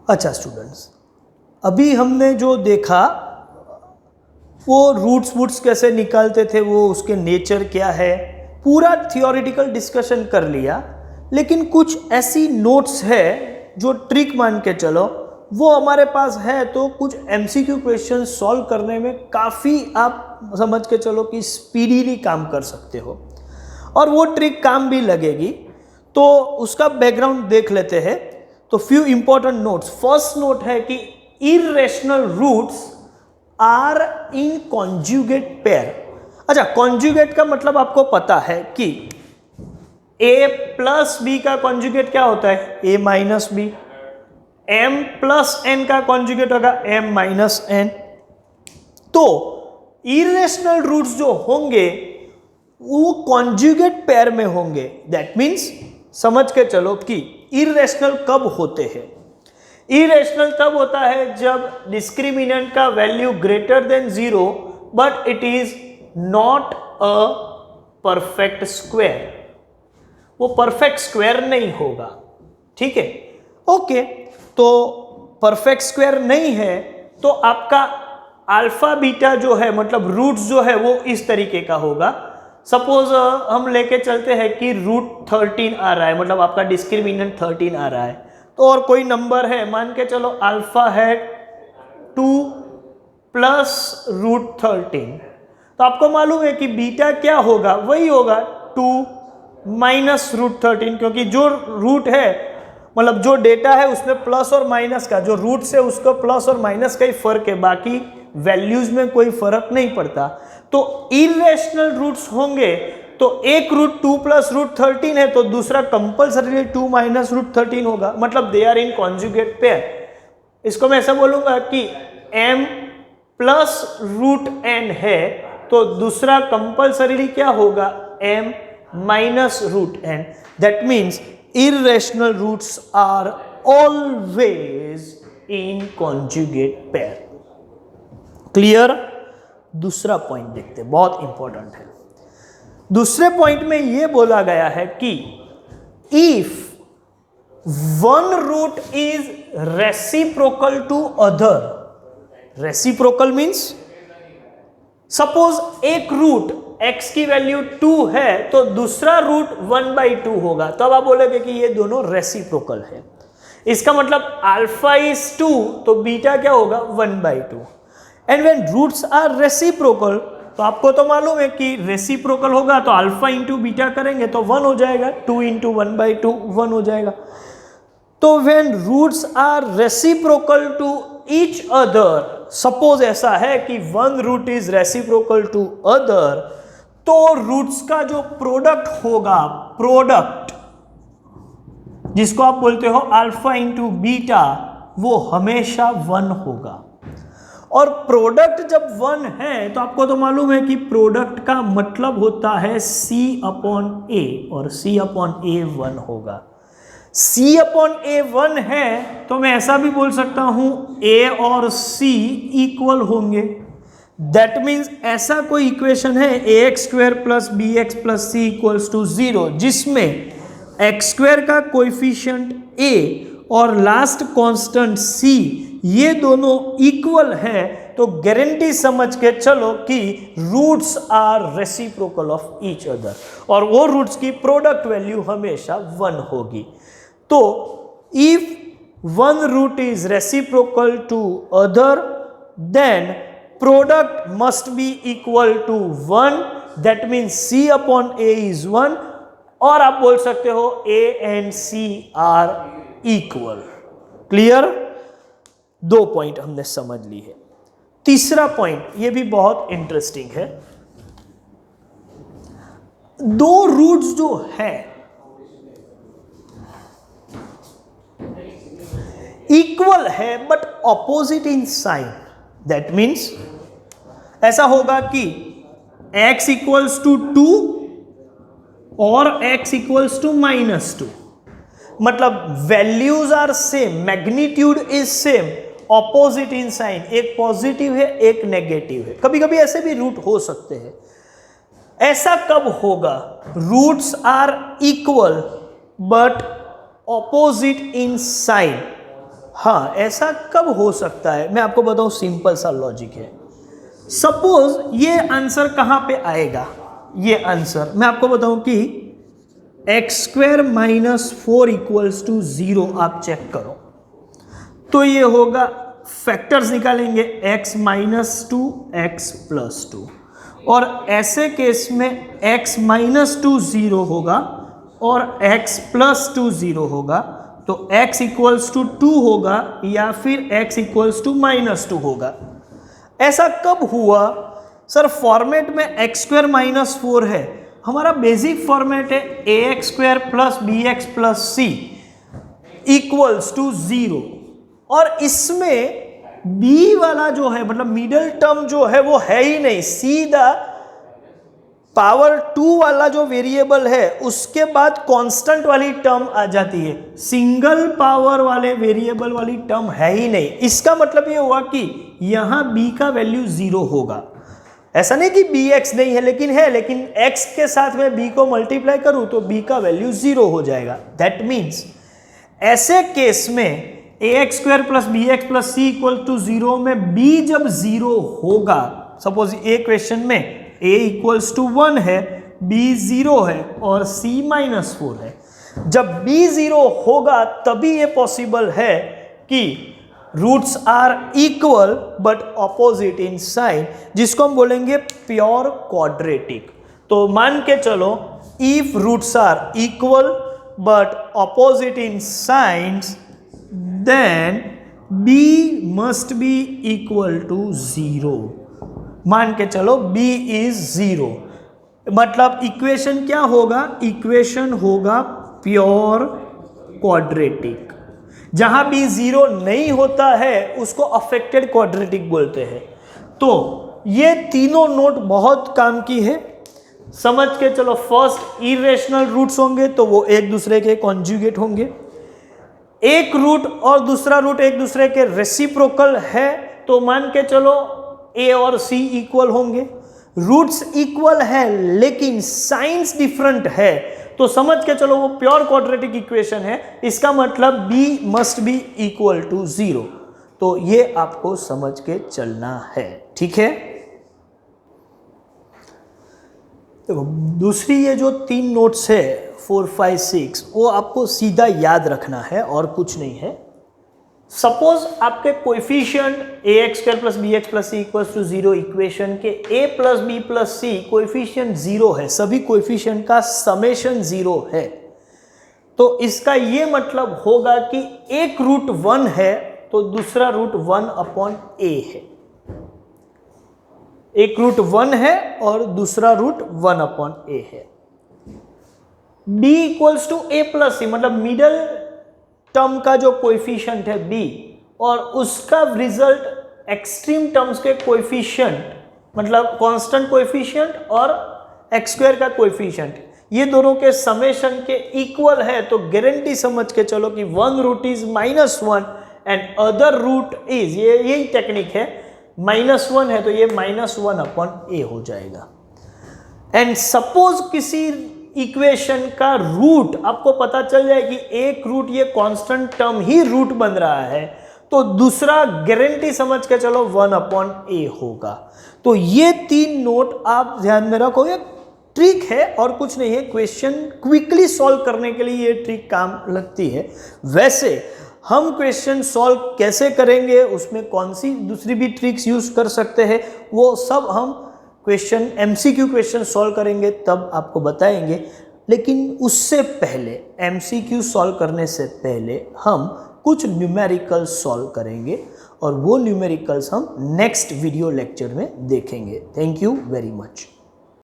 अच्छा स्टूडेंट्स, अभी हमने जो देखा वो रूट्स कैसे निकालते थे, वो उसके नेचर क्या है, पूरा थियोरेटिकल डिस्कशन कर लिया। लेकिन कुछ ऐसी नोट्स है जो ट्रिक मान के चलो वो हमारे पास है, तो कुछ एमसीक्यू क्वेश्चन सॉल्व करने में काफ़ी आप समझ के चलो कि स्पीडीली काम कर सकते हो और वो ट्रिक काम भी लगेगी। तो उसका बैकग्राउंड देख लेते हैं। तो few important notes. First note है कि irrational roots are in conjugate pair. अच्छा, कॉन्जुगेट का मतलब आपको पता है कि a प्लस बी का कॉन्जुगेट क्या होता है, a minus B. m plus n का कॉन्जुगेट होगा m माइनस n। तो इररेशनल रूट्स जो होंगे वो कॉन्जुगेट पेयर में होंगे। दैट मीन्स समझ के चलो कि इररेशनल कब होते हैं। इरेशनल तब होता है जब डिस्क्रिमिनेंट का value greater than 0 but it is not a perfect square. वो परफेक्ट स्क्वायर नहीं होगा, ठीक है। ओके, तो परफेक्ट स्क्वायर नहीं है तो आपका अल्फा बीटा जो है, मतलब रूट्स जो है वो इस तरीके का होगा। सपोज हम लेके चलते हैं कि रूट 13 आ रहा है, मतलब आपका डिस्क्रिमिनेंट 13 आ रहा है। तो और कोई नंबर है, मान के चलो अल्फा है 2 प्लस रूट 13, तो आपको मालूम है कि बीटा क्या होगा, वही होगा 2 माइनस रूट 13, क्योंकि जो रूट है मतलब जो डेटा है उसमें प्लस और माइनस का, जो रूट से उसको प्लस और माइनस का ही फर्क है, बाकी वैल्यूज में कोई फर्क नहीं पड़ता। तो इररेशनल रूट्स होंगे तो एक रूट 2 प्लस रूट 13 है तो दूसरा कंपल्सरी 2 माइनस रूट 13 होगा, मतलब they are in conjugate pair. इसको मैं ऐसा बोलूंगा कि m प्लस रूट n है तो दूसरा कंपल्सरी क्या होगा, m minus root n। That means irrational roots are always in conjugate pair. Clear. दूसरा पॉइंट देखते हैं, बहुत इंपॉर्टेंट है। दूसरे पॉइंट में यह बोला गया है कि if one root is reciprocal to other, reciprocal means suppose एक रूट x की वैल्यू 2 है तो दूसरा रूट 1/2 होगा, तब आप बोलोगे कि ये दोनों रेसिप्रोकल है। इसका मतलब अल्फा इज 2 तो बीटा क्या होगा, 1/2। And when roots are reciprocal, तो आपको तो मालूम है कि रेसिप्रोकल होगा तो अल्फा इंटू बीटा करेंगे तो 1 हो जाएगा, 2 इंटू 1/2 1 हो जाएगा। तो when roots are reciprocal to each other, suppose ऐसा है कि one root is reciprocal to other, तो रूट्स का जो प्रोडक्ट होगा, प्रोडक्ट जिसको आप बोलते हो अल्फा इंटू बीटा, वो हमेशा 1 होगा। और प्रोडक्ट जब 1 है तो आपको तो मालूम है कि प्रोडक्ट का मतलब होता है c अपॉन a, और c अपॉन a 1 होगा। c अपॉन a 1 है तो मैं ऐसा भी बोल सकता हूं a और c इक्वल होंगे। दैट मीन्स ऐसा कोई इक्वेशन है ax square plus bx plus c equals to 0, जिसमें x स्क्वायर का कोएफिशिएंट a और लास्ट कांस्टेंट c ये दोनों इक्वल है, तो गारंटी समझ के चलो कि roots are reciprocal of each other, और वो रूट्स की प्रोडक्ट वैल्यू हमेशा 1 होगी। तो if one root is reciprocal to other then product must be equal to 1, that means c upon a is 1, और आप बोल सकते हो a and c are equal. Clear. 2 point हमने समझ ली है। तीसरा पॉइंट ये भी बहुत इंटरेस्टिंग है। दो रूट्स जो है इक्वल है but opposite in sign, that means ऐसा होगा कि x इक्वल्स टू 2 और x इक्वल्स टू -2, मतलब values are same, magnitude is same, opposite in sign, एक पॉजिटिव है एक नेगेटिव है। कभी कभी ऐसे भी रूट हो सकते हैं। ऐसा कब होगा, roots are equal but opposite in sign, हाँ, ऐसा कब हो सकता है, मैं आपको बताऊं, सिंपल सा लॉजिक है। सपोज ये आंसर कहाँ पे आएगा, ये आंसर मैं आपको बताऊं कि x² - 4 = 0 आप चेक करो, तो ये होगा, फैक्टर्स निकालेंगे x - 2 x + 2, और ऐसे केस में x - 2 0 होगा और x + 2 0 होगा, तो x = 2 होगा या फिर x = -2 होगा। ऐसा कब हुआ सर? फॉर्मेट में x² - 4 है, हमारा बेसिक फॉर्मेट है ax² + bx + c = 0, और इसमें b वाला जो है, मतलब मिडिल टर्म जो है वो है ही नहीं, सीधा पावर 2 वाला जो वेरिएबल है उसके बाद कांस्टेंट वाली टर्म आ जाती है, सिंगल पावर वाले वेरिएबल वाली टर्म है ही नहीं। इसका मतलब ये हुआ कि यहां b का वैल्यू 0 होगा। ऐसा नहीं कि bx नहीं है, लेकिन x के साथ में b को मल्टीप्लाई करूं तो b का वैल्यू 0 हो जाएगा। दैट मीन्स ऐसे केस में ax² + bx + c = 0 में b जब 0 होगा, सपोज ए क्वेश्चन में a = 1 है, b 0 है और c - 4 है, जब b 0 होगा तभी ये पॉसिबल है कि roots are equal but opposite in sign, जिसको हम बोलेंगे प्योर क्वाड्रेटिक। तो मान के चलो, if roots are equal but opposite in signs, then b must be equal to 0। मान के चलो b इज 0, मतलब इक्वेशन क्या होगा? इक्वेशन होगा प्योर क्वाड्रेटिक। जहां b 0 नहीं होता है उसको अफेक्टेड क्वाड्रेटिक बोलते हैं। तो ये तीनों नोट बहुत काम की है, समझ के चलो। फर्स्ट, इरेशनल रूट्स होंगे तो वो एक दूसरे के कॉन्जुगेट होंगे, एक रूट और दूसरा रूट एक दूसरे के रेसिप्रोकल है तो मान के चलो a और c इक्वल होंगे। रूट्स इक्वल है लेकिन साइंस डिफरेंट है तो समझ के चलो वो प्योर क्वाड्रेटिक इक्वेशन है, इसका मतलब b must be equal to 0। तो ये आपको समझ के चलना है, ठीक है। देखो, दूसरी ये जो 3 नोट्स है 4, 5, 6, वो आपको सीधा याद रखना है और कुछ नहीं है। सपोज आपके coefficient ax² + bx + c = 0 equation के a + b + c कोएफिशिएंट 0 है, सभी कोएफिशिएंट का समेशन 0 है, तो इसका ये मतलब होगा कि एक रूट 1 है तो दूसरा रूट 1/a है। एक रूट 1 है और दूसरा रूट 1/a है। b = a + c, मतलब मिडल टर्म का जो कोएफिशिएंट है b और उसका रिजल्ट एक्सट्रीम टर्म्स के कोएफिशिएंट, मतलब कांस्टेंट कोएफिशिएंट और x² का कोएफिशिएंट, ये दोनों के समेशन के इक्वल है, तो गारंटी समझ के चलो कि one root is -1 and other root is, ये यही टेक्निक है, -1 है तो ये -1/a हो जाएगा। एंड सपोज किसी इक्वेशन का रूट आपको पता चल जाए कि एक रूट ये कांस्टेंट टर्म ही रूट बन रहा है, तो दूसरा गारंटी समझ के चलो 1/a होगा। तो ये 3 नोट आप ध्यान में रखो, ये ट्रिक है और कुछ नहीं है, क्वेश्चन क्विकली सॉल्व करने के लिए ये ट्रिक काम लगती है। वैसे हम क्वेश्चन सॉल्व कैसे करेंगे, उसमें कौन सी दूसरी भी ट्रिक्स यूज कर सकते हैं, वो सब हम क्वेश्चन MCQ क्वेश्चन सॉल्व करेंगे तब आपको बताएंगे। लेकिन उससे पहले, MCQ सॉल्व करने से पहले हम कुछ न्यूमेरिकल्स सॉल्व करेंगे और वो न्यूमेरिकल्स हम नेक्स्ट वीडियो लेक्चर में देखेंगे। Thank you very much.